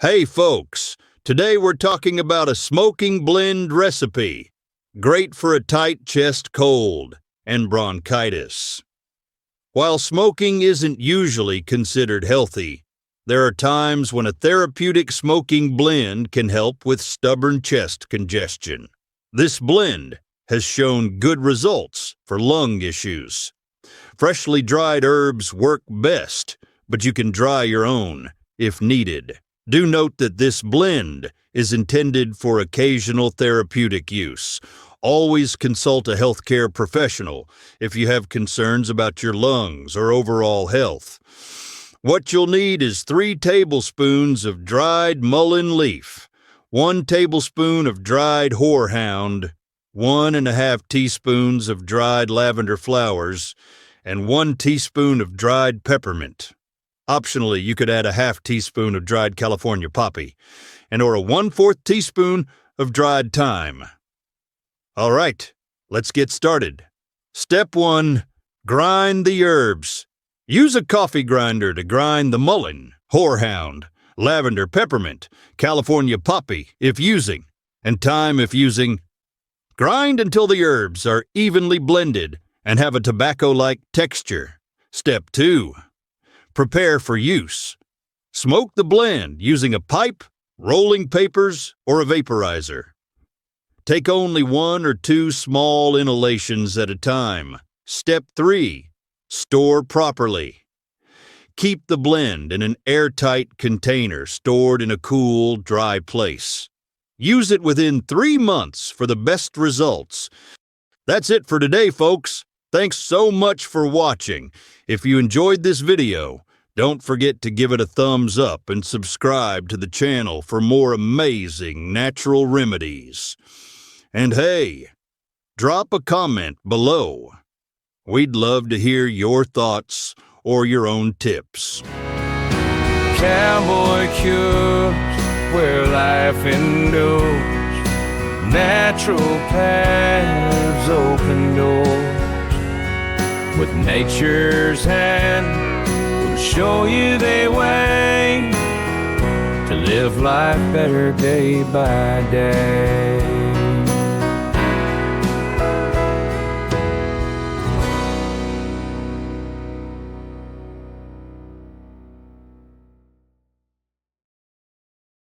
Hey folks, today we're talking about a smoking blend recipe. Great for a tight chest cold and bronchitis. While smoking isn't usually considered healthy, there are times when a therapeutic smoking blend can help with stubborn chest congestion. This blend has shown good results for lung issues. Freshly dried herbs work best, but you can dry your own if needed. Do note that this blend is intended for occasional therapeutic use. Always consult a healthcare professional if you have concerns about your lungs or overall health. What you'll need is 3 tablespoons of dried mullein leaf, 1 tablespoon of dried horehound, 1½ teaspoons of dried lavender flowers, and 1 teaspoon of dried peppermint. Optionally, you could add a ½ teaspoon of dried California poppy, or a 1/4 teaspoon of dried thyme. All right, let's get started. Step 1, grind the herbs. Use a coffee grinder to grind the mullein, horehound, lavender, peppermint, California poppy if using, and thyme if using. Grind until the herbs are evenly blended and have a tobacco-like texture. Step 2, prepare for use. Smoke the blend using a pipe, rolling papers, or a vaporizer. Take only 1 or 2 small inhalations at a time. Step 3, store properly. Keep the blend in an airtight container stored in a cool, dry place. Use it within 3 months for the best results. That's it for today, folks. Thanks so much for watching. If you enjoyed this video, don't forget to give it a thumbs up and subscribe to the channel for more amazing natural remedies. And hey, drop a comment below. We'd love to hear your thoughts or your own tips. Cowboy cures where life endures. Natural paths open doors. With nature's hand, we'll show you the way to live life better day by day.